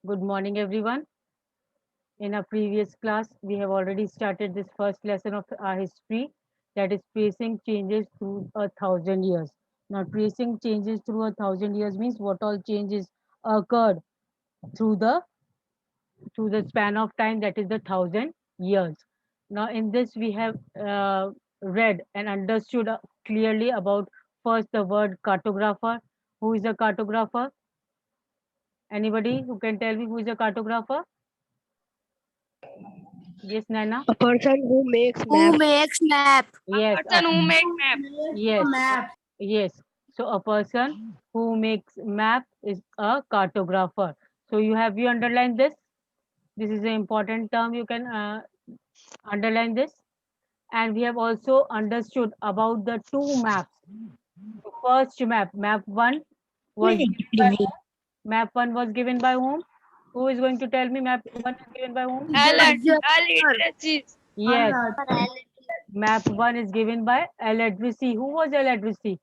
Good morning, everyone. In our previous class, we have already started this first lesson of our history, that is tracing changes through 1,000 years. Now, tracing changes through 1,000 years means what all changes occurred through the span of time, that is the 1,000 years. Now, in this, we have read and understood clearly about first the word cartographer. Who is a cartographer? Anybody who can tell me who is a cartographer? Yes, Naina. A person who makes Who maps. makes map? Yes, Person who make map. yes, Map. yes. So a person who makes map is a cartographer. So you underlined this. This is an important term. You can underline this. And we have also understood about the two maps. The first map, map one, was given by whom? Map one was given by whom? Who is going to tell me map one is given by whom? Alert. Alliteracies. Yes, map one is given by Al-Idrisi. Who was Al-Idrisi?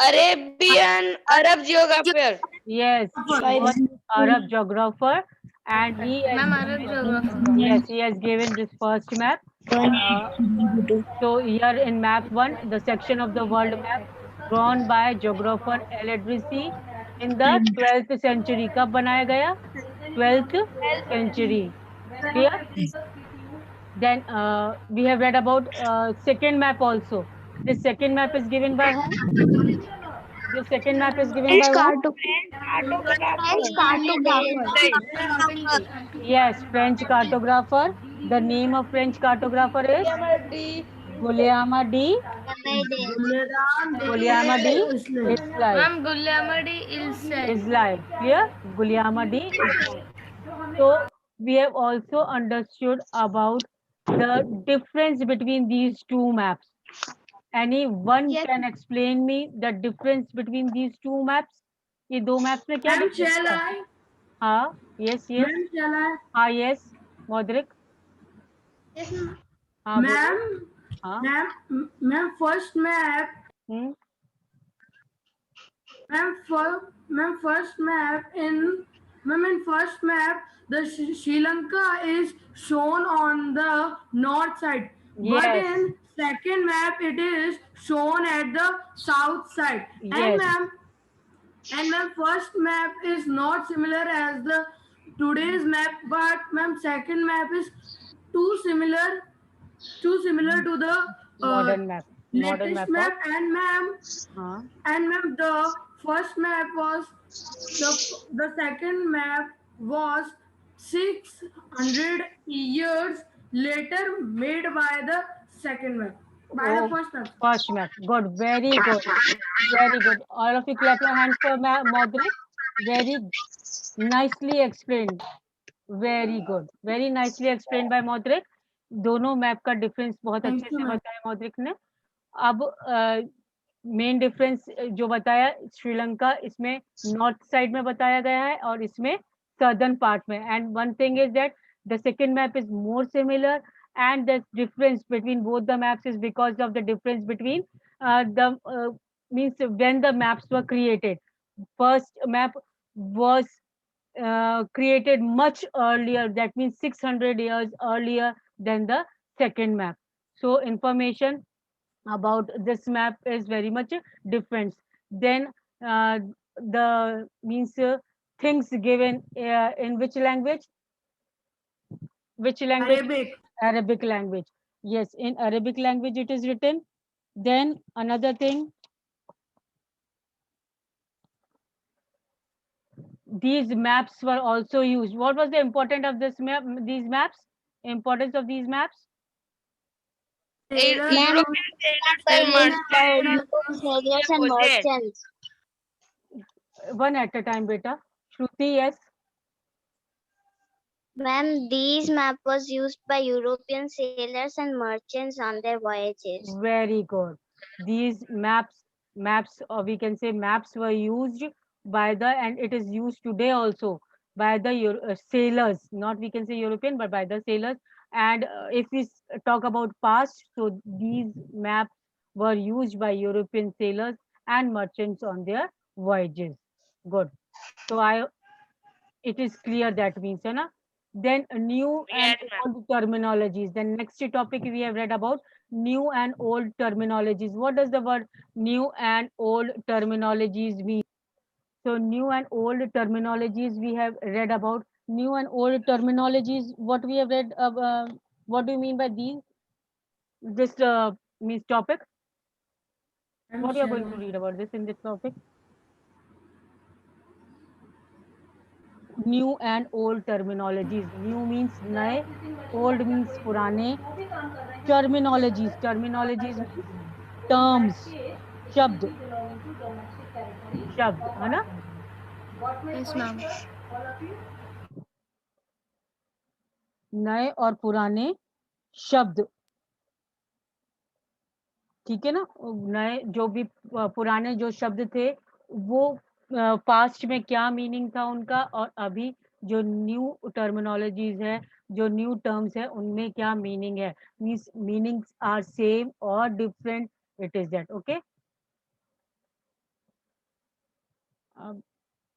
Arab geographer. Yes, he was Arab geographer, and he has yes, he has given this first map. So here in map one, the section of the world map drawn by geographer Al-Idrisi in the 12th century. कब बनाया गया? 12th century. Clear? Then we have read about second map also. This second map is given by whom? This second map is given by whom? Yes, French cartographer. The name of French cartographer is Guillaume de Guillaume de Islay. Islay. Clear? Guillaume de Islay. So we have also understood about the difference between these two maps. Anyone can explain me the difference between these two maps? ये दो maps में क्या difference है? हाँ, yes, yes. हाँ, yes, मौद्रिक. हाँ, बोलो. हाँ. Ma'am, first map. Hmm. Ma'am, first map, the Sri Lanka is shown on the north side, but Yes. in second map it is shown at the south side. Yes. And ma'am, first map is not similar as the today's map, but ma'am, second map is too similar, to the Modern map. Modern latest map. map. And ma'am, हाँ. the first map was the second map was 600 years later made by the second map. By the Oh, first map. first map. Good. Very good. Very good. All of you clap your hands for Modric. Very nicely explained. Very good, very nicely explain by मौद्रिक. दोनों map का difference बहुत Thank अच्छे you, से ma'am. बताया मौद्रिक ने. अब मेन डिफरेंस जो बताया, श्रीलंका इसमें नॉर्थ साइड में बताया गया है और इसमें सदर्न पार्ट में. And one thing is that the second map is more similar, and the difference between both the maps is because of the difference between the means when the maps were created. First map was created much earlier, that means 600 years earlier than the second map. So information about this map is very much different. Then the means things given in which language? Which language? Arabic. Arabic language. Yes, in Arabic language it is written. Then another thing, these maps were also used. What was the importance of this map? These maps? Importance of these maps? European sailors and merchants. One at a time, beta. Shruti, yes. Ma'am, these map was used by European sailors and merchants on their voyages. Very good. These maps, or we can say maps, were used by and it is used today also by the sailors. Not we can say European, but by the sailors. And if we talk about past, so these maps were used by European sailors and merchants on their voyages. Good. So It is clear, that means, है ना? Then new and Yes, ma'am. old terminologies. Then next topic we have read about new and old terminologies. What does the word new and old terminologies mean? So new and old terminologies we have read about. New and old terminologies, what we have read, what do you mean by these? This means topic. What you are going to read about this in this topic? New and old terminologies. New means नए, old means पुराने. Terminologies means terms, शब्द, शब्द, है ना? Yes, ma'am. नए और पुराने शब्द, ठीक है ना? नए जो भी पुराने जो शब्द थे, वो पास्ट में क्या मीनिंग था उनका, और अभी जो न्यू टर्मिनोलॉजीज है, जो न्यू टर्म्स है, उनमें क्या मीनिंग है. मीन्स मीनिंग्स आर सेम और different, it is that. Okay,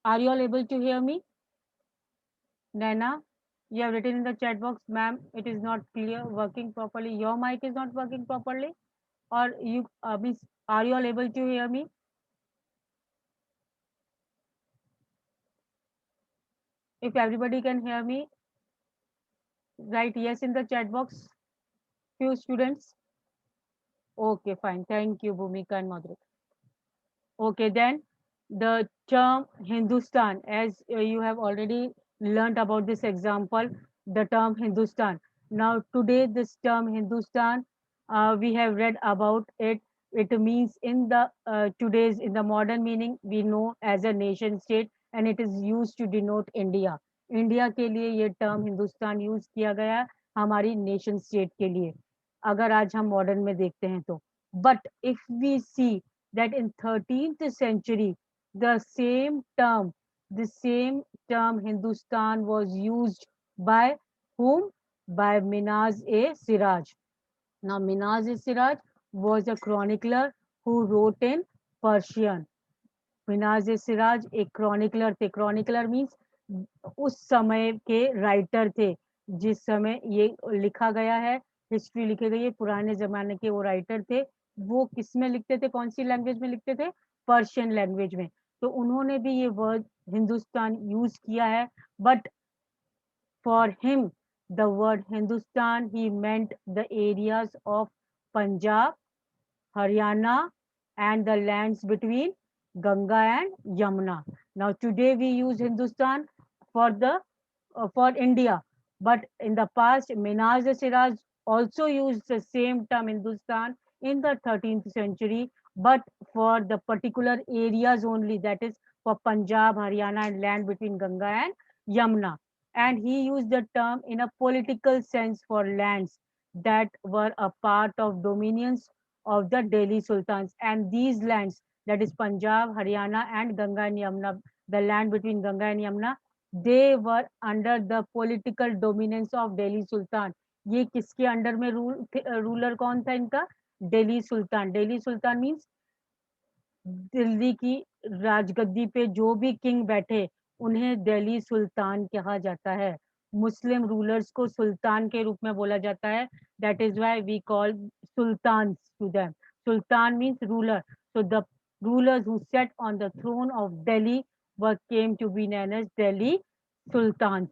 are you all able to hear me? Naina, you have written in the chat box, ma'am, it is not clear, working properly. Your mic is not working properly, or you means, are you all able to hear me? If everybody can hear me, write yes in the chat box. Few students. Okay, fine. Thank you, Bhumika and Madhuri. Okay, then the term Hindustan, as you have already learnt about this example, the term Hindustan. Now, today, this term Hindustan, we have read about it. It means in the today's, in the modern meaning, we know as a nation state, and it is used to denote India. India के लिए ये term Hindustan use किया गया, हमारी nation state के लिए, अगर आज हम मॉडर्न में देखते हैं तो. But if we see that in 13th century the same term Hindustan was used by whom? By Minaz e Siraj. Now Minaz e Siraj was a chronicler who wrote in Persian. Minaz e Siraj एक chronicler थे. Chronicler means उस समय के writer थे, जिस समय ये लिखा गया है, हिस्ट्री लिखी गई है, पुराने जमाने के वो राइटर थे. वो किस में लिखते थे, कौन सी लैंग्वेज में लिखते थे? पर्शियन लैंग्वेज में. तो उन्होंने भी ये वर्ड हिंदुस्तान यूज किया है. But for him the word Hindustan he meant the areas of Punjab, Haryana and the lands between Ganga and Yamuna. Now today we use Hindustan for the for India, but in the past Minaz Siraj also used the same term Hindustan in the 13th century, but for the particular areas only, that is for Punjab, Haryana and land between Ganga and Yamuna. And he used the term in a political sense for lands that were a part of dominions of the Delhi Sultans, and these lands, that is Punjab, Haryana and Ganga and Yamuna, the land between Ganga and Yamuna, they were under the political dominance of Delhi Sultan. ये किसके under में ruler कौन था इनका? दिल्ली सुल्तान. दिल्ली सुल्तान means Delhi की राजगद्दी पे जो भी किंग बैठे, उन्हें दिल्ली सुल्तान कहा जाता है. मुस्लिम रूलर्स को सुल्तान के रूप में बोला जाता है. That is why we call sultan to them. Sultan means ruler. So the rulers who sat on the throne of Delhi came to be known as Delhi Sultans.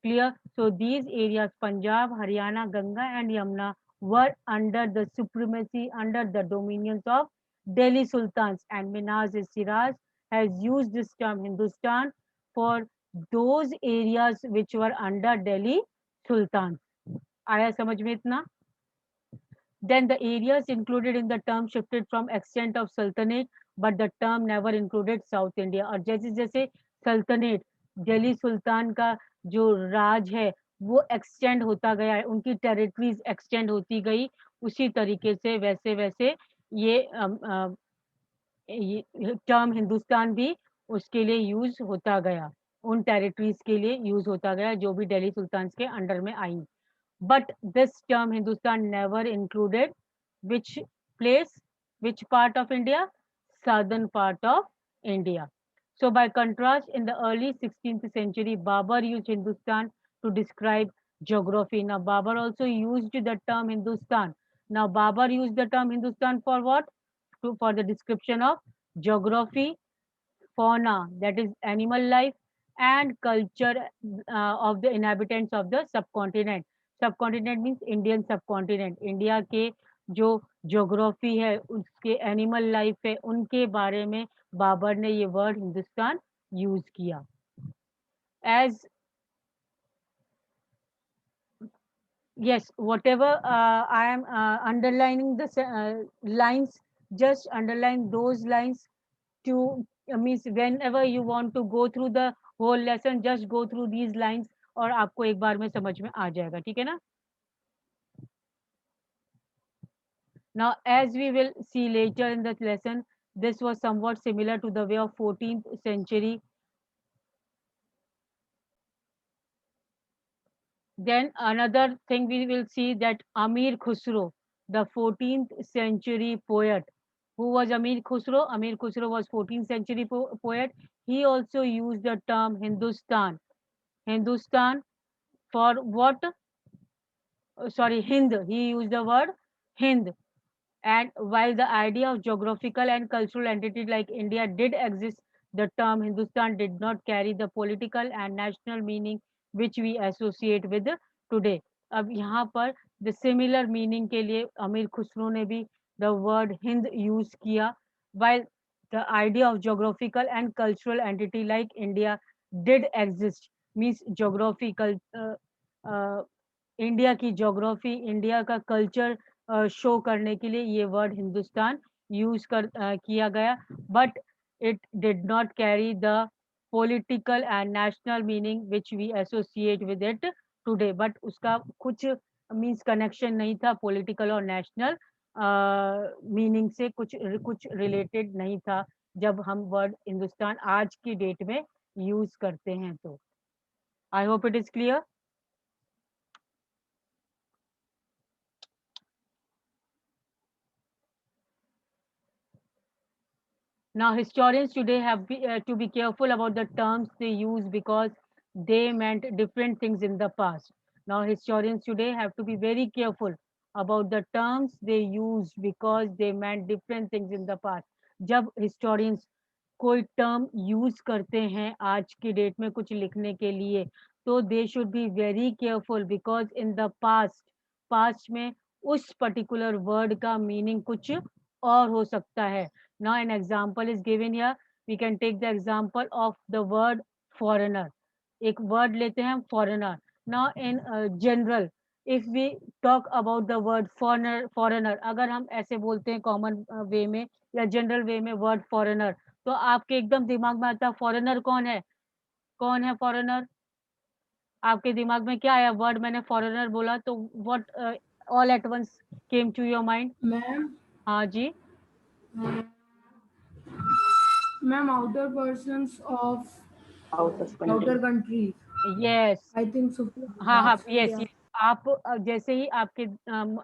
Clear? So these areas, Punjab, Haryana, Ganga and Yamuna, were under the supremacy, under the dominions of Delhi Sultans, and Minaz Siraj has used this term Hindustan for those areas which were under Delhi Sultans. आया समझ में इतना? Then the areas included in the term shifted from extent of sultanate, but the term never included South India. और जैसे जैसे सल्तनेट, दिल्ली सुल्तान का जो राज है, वो एक्सटेंड होता गया है, उनकी टेरिटरीज एक्सटेंड होती गई, उसी तरीके से वैसे वैसे ये टर्म हिंदुस्तान भी उसके लिए यूज होता गया, उन टेरिटरीज के लिए यूज होता गया जो भी दिल्ली सुल्तान के अंडर में आई. But this term Hindustan never included which place, which part of India? Southern part of India. So by contrast, in the early 16th century, Babur used Hindustan to describe geography. Now Babur also used the term Hindustan. Now Babur used the term Hindustan for what? For the description of geography, fauna, that is animal life, and culture of the inhabitants of the subcontinent. Subcontinent means Indian subcontinent. India के जो geography है, उसके animal life है, उनके बारे में बाबर ने ये वर्ड हिंदुस्तान यूज किया. As yes, whatever I am underlining the lines, just underline those lines to means whenever you want to go through the whole lesson, just go through these lines और आपको एक बार में समझ में आ जाएगा. ठीक है ना? Now, as we will see later in the lesson, this was somewhat similar to the way of 14th century. Then another thing we will see that Amir Khusro, the 14th century poet. Who was Amir Khusro? Amir Khusro was 14th century poet. He also used the term Hindustan. Hindustan for what? Sorry, Hind. He used the word Hind. And while the idea of geographical and cultural entity like India did exist, the term Hindustan did not carry the political and national meaning which we associate with today. अब यहाँ पर the similar meaning के लिए अमीर खुसरो ने भी the word Hind use किया, while the idea of geographical and cultural entity like India did exist means geographical India की ज्योग्राफी, इंडिया का कल्चर शो करने के लिए ये वर्ड हिंदुस्तान यूज किया गया, but it did not carry the political and national meaning which we associate with it today. But उसका कुछ मींस कनेक्शन नहीं था पॉलिटिकल और नेशनल मीनिंग से, कुछ रिलेटेड नहीं था जब हम वर्ड हिंदुस्तान आज की डेट में यूज करते हैं. तो I hope it is clear. Now, historians today have to be careful about the terms they use because they meant different things in the past. Now, historians today have to be very careful about the terms they use because they meant different things in the past. जब historians कोई term use करते हैं आज की date में कुछ लिखने के लिए, तो they should be very careful because in the past में उस particular word का meaning कुछ और हो सकता है. Now an example is given here. We can take the example of the word foreigner. एक word लेते हैं foreigner. Now in general, if we talk about the word foreigner, अगर हम ऐसे बोलते हैं common way में या general way में word foreigner, तो आपके एकदम दिमाग में आता है foreigner कौन है? कौन है foreigner? आपके दिमाग में क्या आया? word मैंने foreigner बोला तो what all at once came to your mind? Ma'am. हाँ जी. Ma'am, outer persons of outer countries. Yes. I think so. हाँ, yes. आप जैसे ही आपके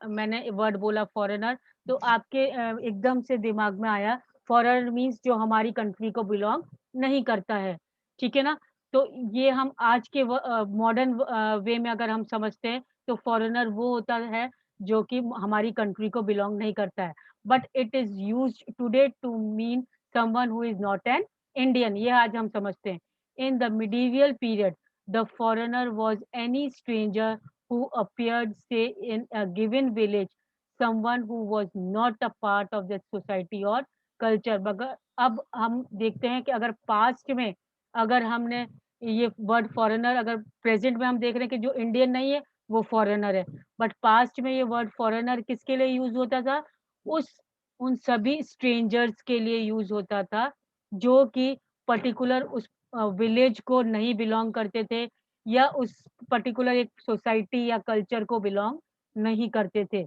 मैंने वर्ड बोला फॉरेनर, तो आपके एकदम से दिमाग में आया फॉरेनर मीन्स जो हमारी कंट्री को बिलोंग नहीं करता है. ठीक है ना? तो ये हम आज के मॉडर्न वे में अगर हम समझते हैं तो फॉरेनर वो होता है जो कि हमारी कंट्री को बिलोंग नहीं करता है. But it is used today to mean someone who is not an Indian. ये आज हम समझते हैं. In the medieval period the foreigner was any stranger who appeared, say, in a given village, someone who was not a part of that society or culture. मगर अब हम देखते हैं कि अगर पास्ट में अगर हमने ये वर्ड फॉरेनर, अगर प्रेजेंट में हम देख रहे हैं कि जो इंडियन नहीं है वो फॉरेनर है, बट पास्ट में ये वर्ड फॉरेनर किसके लिए यूज होता था? उन सभी स्ट्रेंजर्स के लिए यूज होता था जो कि पर्टिकुलर उस विलेज को नहीं बिलोंग करते थे या उस पर्टिकुलर एक सोसाइटी या कल्चर को बिलोंग नहीं करते थे.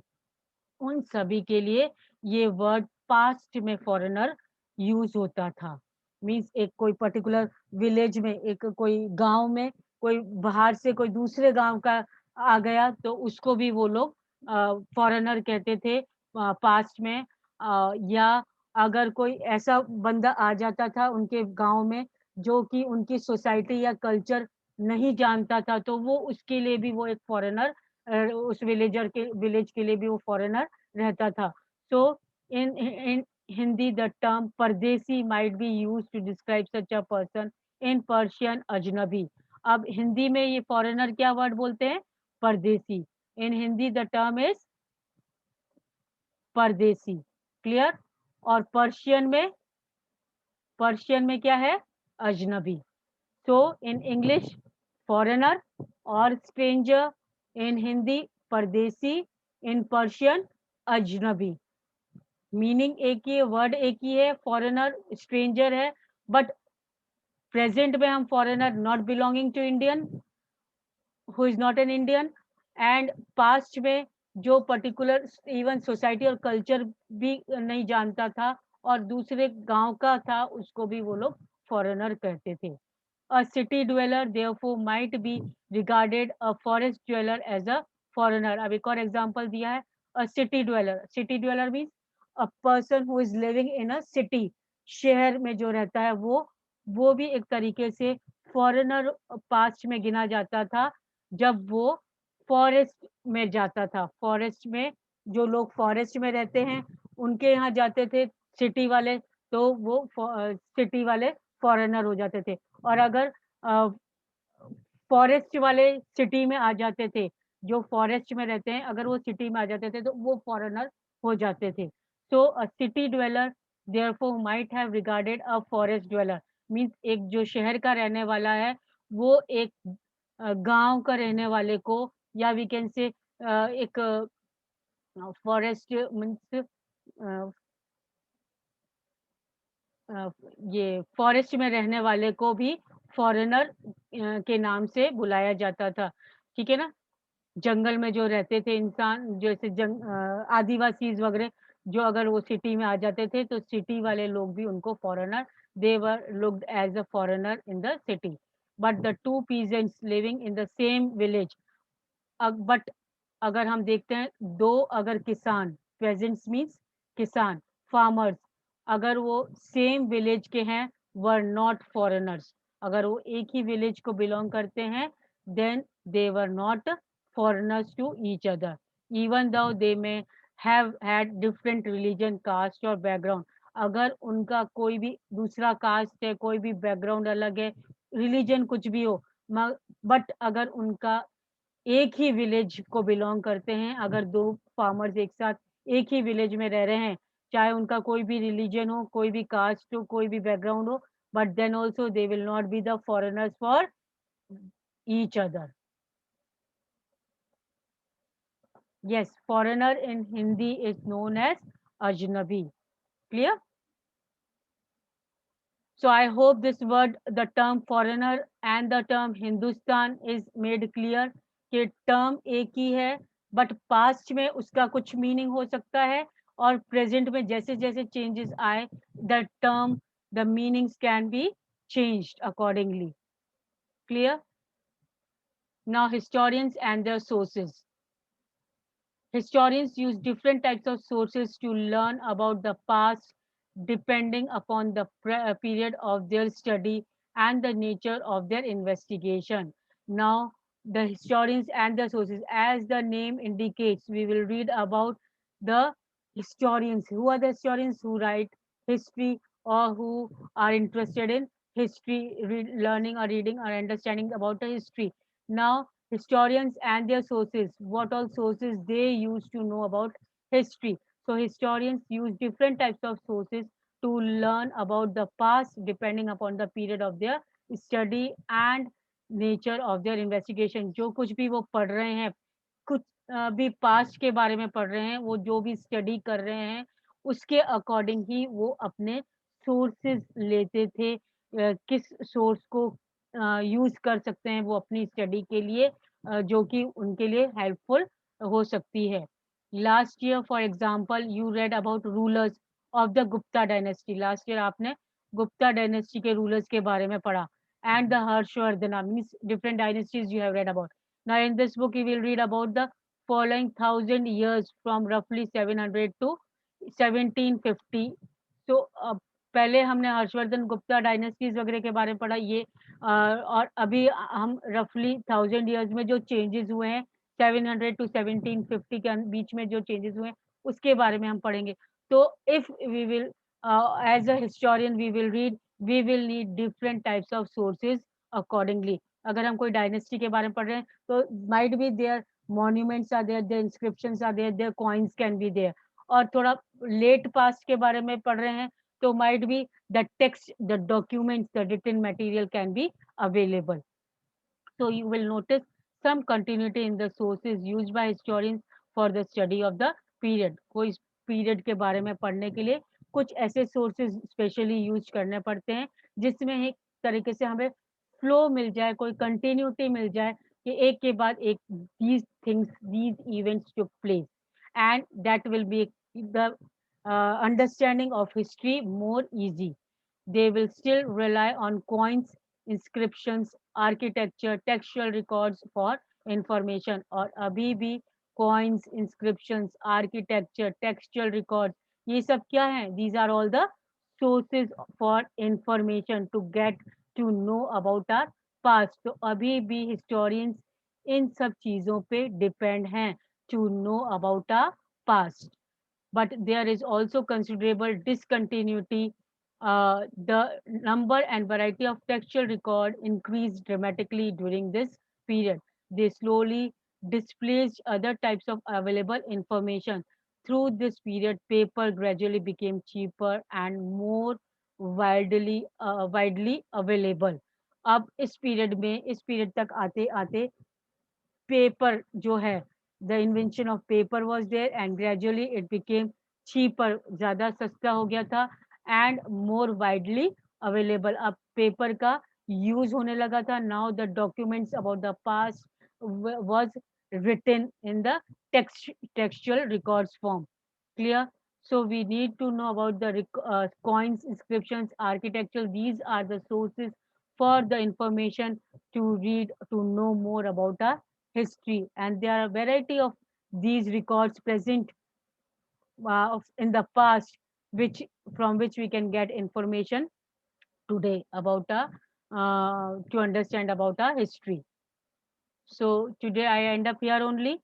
उन सभी के लिए ये वर्ड पास्ट में फॉरेनर यूज होता था. मींस एक कोई पर्टिकुलर विलेज में, एक कोई गांव में कोई बाहर से कोई दूसरे गांव का आ गया तो उसको भी वो लोग फॉरेनर कहते थे पास्ट में. या अगर कोई ऐसा बंदा आ जाता था उनके गांव में जो कि उनकी सोसाइटी या कल्चर नहीं जानता था, तो वो उसके लिए भी वो एक फॉरेनर, उस विलेज के लिए भी वो फॉरेनर रहता था। So in Hindi the term परदेसी might be used to describe such a person, in Persian अजनबी। अब हिंदी में ये फॉरेनर क्या वर्ड बोलते हैं? परदेसी। इन हिंदी द टर्म इज परदेसी। क्लियर? और पर्शियन में क्या है? अजनबी। सो इन इंग्लिश फॉरेनर और स्ट्रेंजर, इन हिंदी परदेसी, इन पर्शियन अजनबी। मीनिंग एक ही है, वर्ड एक ही है, फॉरेनर स्ट्रेंजर है, बट प्रेजेंट में हम foreigner not belonging to Indian, who is not an Indian, and past में जो पर्टिकुलर इवन सोसाइटी और कल्चर भी नहीं जानता था और दूसरे गांव का था, उसको भी वो लोग फॉरेनर कहते थे। A city dweller therefore might be regarded a forest dweller as a foreigner। अब एक और एग्जांपल दिया है, a city dweller। city dweller means a person who is living in a city। शहर में जो रहता है वो भी एक तरीके से फॉरेनर पास्ट में गिना जाता था, जब वो फॉरेस्ट में जाता था। फॉरेस्ट में जो लोग फॉरेस्ट में रहते हैं उनके यहाँ जाते थे सिटी वाले, तो वो सिटी वाले फॉरेनर हो जाते थे। और अगर फॉरेस्ट वाले सिटी में आ जाते थे, जो फॉरेस्ट में रहते हैं अगर वो सिटी में आ जाते थे तो वो फॉरेनर हो जाते थे। So a city dweller therefore might have regarded a forest dweller, means एक जो शहर का रहने वाला है वो एक गांव का रहने वाले को, या वी कैन से एक फॉरेस्ट मीन्स ये फॉरेस्ट में रहने वाले को भी फॉरेनर के नाम से बुलाया जाता था। ठीक है ना? जंगल में जो रहते थे इंसान, जैसे आदिवासीज वगैरह, जो अगर वो सिटी में आ जाते थे तो सिटी वाले लोग भी उनको foreigner, they were looked as a foreigner in the city. But the two peasants living in the same village, but अगर हम देखते हैं दो अगर किसान, पेजेंट्स मीन्स किसान, फार्मर्स, अगर वो सेम विलेज के हैं, वर नॉट फॉरेनर्स। अगर वो एक ही विलेज को बिलोंग करते हैं, then they were not foreigners to each other, even though they may have had different religion, caste और background। अगर उनका कोई भी दूसरा कास्ट है, कोई भी बैकग्राउंड अलग है, रिलीजन कुछ भी हो, बट अगर उनका एक ही विलेज को बिलोंग करते हैं, अगर दो फार्मर्स एक साथ एक ही विलेज में रह रहे हैं, चाहे उनका कोई भी रिलीजन हो, कोई भी कास्ट हो, कोई भी बैकग्राउंड हो, but then also they will not be the foreigners for each other. Yes, foreigner in Hindi is known as ajnabi. Clear? So I hope this word, the term foreigner and the term Hindustan is made clear कि term एक ही है, but past में उसका कुछ meaning हो सकता है और present में जैसे जैसे changes आए, the term, the meanings can be changed accordingly. Clear? Now historians and their sources. Historians use different types of sources to learn about the past depending upon the period of their study and the nature of their investigation. Now, the historians and the sources, as the name indicates, we will read about the historians. Who are the historians? Who write history or who are interested in history, learning or reading or understanding about the history. Now, historians and their sources, what all sources they use to know about history. So historians use different types of sources to learn about the past depending upon the period of their study and nature of their investigation। जो कुछ भी वो पढ़ रहे हैं, कुछ भी past के बारे में पढ़ रहे हैं, वो जो भी स्टडी कर रहे हैं उसके अकॉर्डिंग ही वो अपने सोर्सेज लेते थे। किस सोर्स को यूज कर सकते हैं वो अपनी स्टडी के लिए, जो कि उनके लिए हेल्पफुल हो सकती है। Last year for example you read about rulers of the Gupta dynasty. Last year आपने गुप्ता डायनेस्टी के रूलर्स के बारे में पढ़ा, and the Harshavardhana, means different dynasties you have read about. Now in this book you will read about the following 1000 years from roughly 700 to 1750, तो पहले हमने Harshvardhan Gupta dynasties वगैरह के बारे में पढ़ा ये और अभी हम रफली 1000 इयर्स में जो चेंजेस हुए हैं 700 टू 1750 के बीच में जो चेंजेस हुए हैं उसके बारे में हम पढ़ेंगे। तो if we will as a historian we will need different types of sources accordingly. अगर हम कोई डायनेस्टी के बारे में पढ़ रहे हैं तो might be there monuments are there, their inscriptions are there, their coins can be there। और थोड़ा लेट पास्ट के बारे में पढ़ रहे हैं तो might be the text, the documents, the written material can be available। So you will notice some continuity in the sources used by historians for the study of the period। कोई period के बारे में पढ़ने के लिए कुछ ऐसे sources specially use करने पड़ते हैं जिसमें एक तरीके से हमें फ्लो मिल जाए, कोई कंटिन्यूटी मिल जाए कि एक के बाद एक these things, these events took place, and that will be the understanding of history more easy। They will still rely on coins, inscriptions, architecture, textual records for information। और अभी भी coins, inscriptions, architecture, textual records ये सब क्या है? These are all the sources for information to get to know about our past। तो अभी भी historians इन सब चीजों पे depend हैं to know about our past। But there is also considerable discontinuity। The number and variety of textual record increased dramatically during this period। They slowly displaced other types of available information। Through this period, paper gradually became cheaper and more widely available। अब इस period तक आते आते paper जो है the invention of paper was there and gradually it became cheaper। ज़्यादा सस्ता हो गया था and more widely available। अब पेपर का यूज होने लगा था। Now the documents about the past was written in the textual records form। Clear? So we need to know about the coins, inscriptions, architecture। These are the sources for the information to read, to know more about our history। And there are a variety of these records present in the past which from which we can get information today about to understand about our history। So today I end up here only,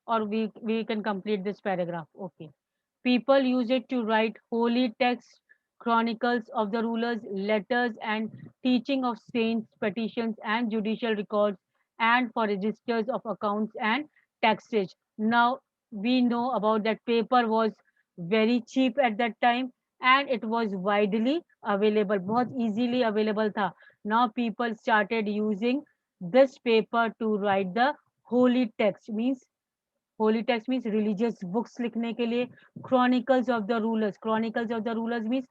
or we can complete this paragraph? Okay। People use it to write holy texts, chronicles of the rulers, letters and teaching of saints, petitions and judicial records, and for registers of accounts and taxes। Now we know about that paper was very cheap at that time and it was widely available, बहुत easily available था। Now people started using this paper to write the holy text। means religious books लिखने के लिए। chronicles of the rulers means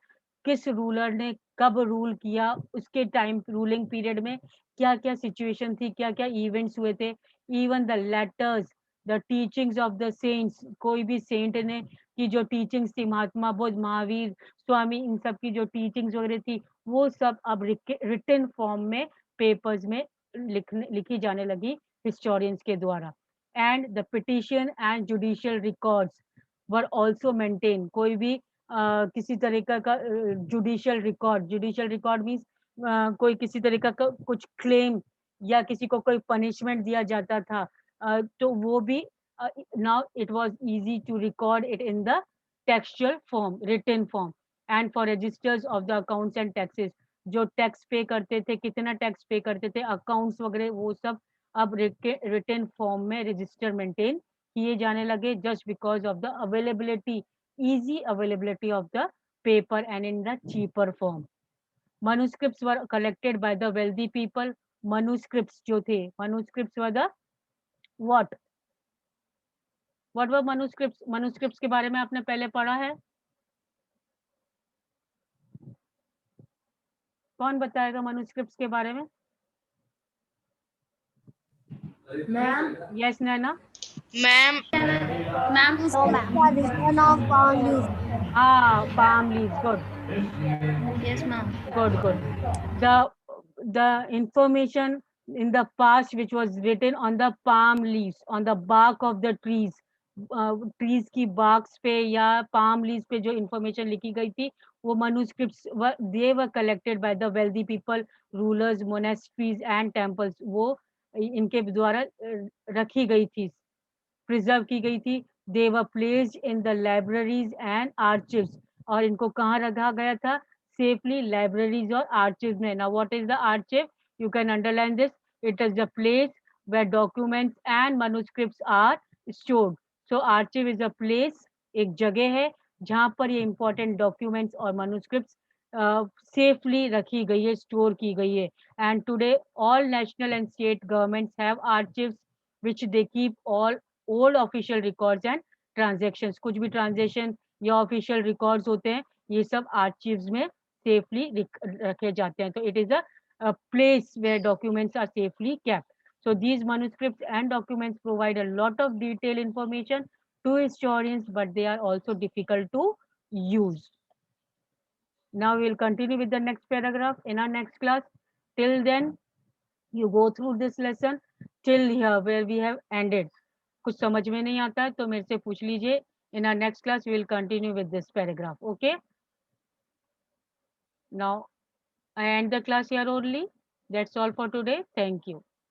किस ruler ने कब rule किया, उसके टाइम रूलिंग पीरियड में क्या क्या सिचुएशन थी, क्या क्या इवेंट्स हुए थे। Even the letters, the teachings of the saints, कोई भी सेंट ने की जो टीचिंग्स थी, महात्मा बुद्ध, महावीर, स्वामी, इन सब की जो टीचिंग्स वगैरह थी वो सब अब रिटन फॉर्म में पेपर्स में लिखी जाने लगी हिस्टोरियंस के द्वारा। and the petition and judicial records were also maintained। कोई भी किसी तरीका का जुडिशियल रिकॉर्ड मीन्स कोई किसी तरीका का कुछ क्लेम या किसी को कोई पनिशमेंट दिया जाता था तो वो भी now it was easy to record it in the textual form, written form। and for registers of the accounts and taxes, जो टैक्स पे करते थे, कितना टैक्स पे करते थे, अकाउंट्स वगैरह वो सब अब रिटन फॉर्म में रजिस्टर मेंटेन किए जाने लगे just because of the availability, easy availability of the paper and in the cheaper form. manuscripts were collected by the wealthy people। manuscripts जो थे, manuscripts were the what were manuscripts के बारे में आपने पहले पढ़ा है? कौन बताएगा manuscripts के बारे में? Ma'am Yes Naina? Ma'am, Tradition of palm leaves. Palm leaves, good। Yes, ma'am. Good। The information in the past which was written on the palm leaves, on the bark of the trees, trees की बाग्स पे या palm leaves पे जो information लिखी गई थी, वो manuscripts they were collected by the wealthy people, rulers, monasteries and temples. वो इनके द्वारा रखी गई थी, प्रिजर्व की गई थी. They were placed in the libraries and archives. और इनको कहाँ रखा गया था? सेफली लाइब्रेरीज और आर्चिव्स में. Now what is the archive? You can underline this. It is the place where documents and manuscripts are stored. So archive is a place, एक जगह है जहाँ पर ये important documents और manuscripts safely रखी गई है, store की गई है. And today all national and state governments have archives which they keep all old official records and transactions. कुछ भी transaction या official records होते हैं, ये सब archives में safely रखे जाते हैं. तो it is a place where documents are safely kept. So these manuscripts and documents provide a lot of detailed information to historians, but they are also difficult to use. Now we will continue with the next paragraph in our next class. Till then, you go through this lesson till here where we have ended. कुछ समझ में नहीं आता है तो मेरे से पूछ लीजिए. In our next class, we will continue with this paragraph. Okay? Now, I end the class here only. That's all for today. Thank you.